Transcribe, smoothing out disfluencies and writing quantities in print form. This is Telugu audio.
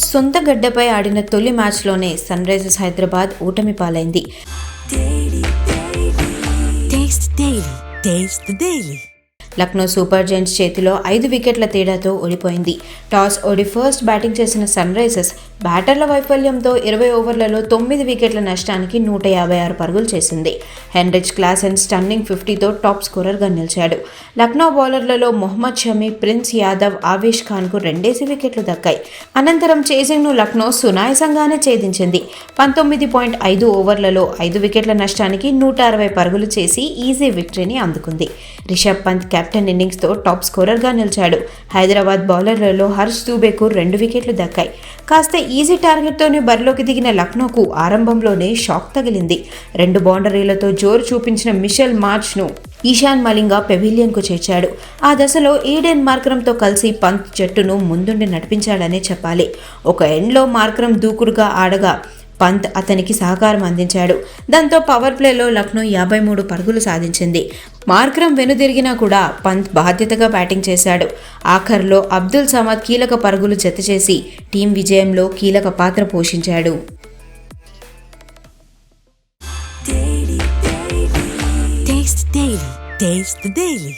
సొంత గడ్డపై ఆడిన తొలి మ్యాచ్లోనే సన్ రైజర్స్ హైదరాబాద్ ఓటమి పాలైంది. లక్నో సూపర్ జైంట్స్ చేతిలో 5 వికెట్ల తేడాతో ఓడిపోయింది. టాస్ ఓడి ఫస్ట్ బ్యాటింగ్ చేసిన సన్ రైజర్స్ బ్యాటర్ల వైఫల్యంతో 20 ఓవర్లలో 9 వికెట్ల నష్టానికి 156 పరుగులు చేసింది. హెన్రిచ్ క్లాసెన్ స్టన్నింగ్ 50తో టాప్ స్కోరర్గా నిలిచాడు. లక్నో బౌలర్లలో మొహమ్మద్ షమి, ప్రిన్స్ యాదవ్, ఆవేష్ ఖాన్కు 2 వికెట్లు దక్కాయి. అనంతరం చేజింగ్ను లక్నో సునాయాసంగానే ఛేదించింది. 19.5 ఓవర్లలో 5 వికెట్ల నష్టానికి 160 పరుగులు చేసి ఈజీ విక్టరీని అందుకుంది. రిషబ్ పంత్ కెప్టెన్ ఇన్నింగ్స్తో టాప్ స్కోరర్గా నిలిచాడు. హైదరాబాద్ బౌలర్లలో హర్ష్ దూబేకు 2 వికెట్లు దక్కాయి. కాస్త ఈజీ టార్గెట్తోనే బరిలోకి దిగిన లక్నోకు ఆరంభంలోనే షాక్ తగిలింది. 2 బౌండరీలతో జోరు చూపించిన మిషెల్ మార్ష్ను ఈశాన్ మలింగ పెవిలియన్కు చేర్చాడు. ఆ దశలో ఈడెన్ మార్కరంతో కలిసి పంత్ జట్టును ముందుండి నడిపించాడనే చెప్పాలి. ఒక ఎండ్లో మార్కరం దూకుడుగా ఆడగా పంత్ అతనికి సహకారం అందించాడు. దాంతో పవర్ ప్లేలో లక్నో 53 పరుగులు సాధించింది. మార్కరం వెనుదిరిగినా కూడా పంత్ బాధ్యతగా బ్యాటింగ్ చేశాడు. ఆఖర్లో అబ్దుల్ సమద్ కీలక పరుగులు జతచేసి టీం విజయంలో కీలక పాత్ర పోషించాడు. Taste the Daily.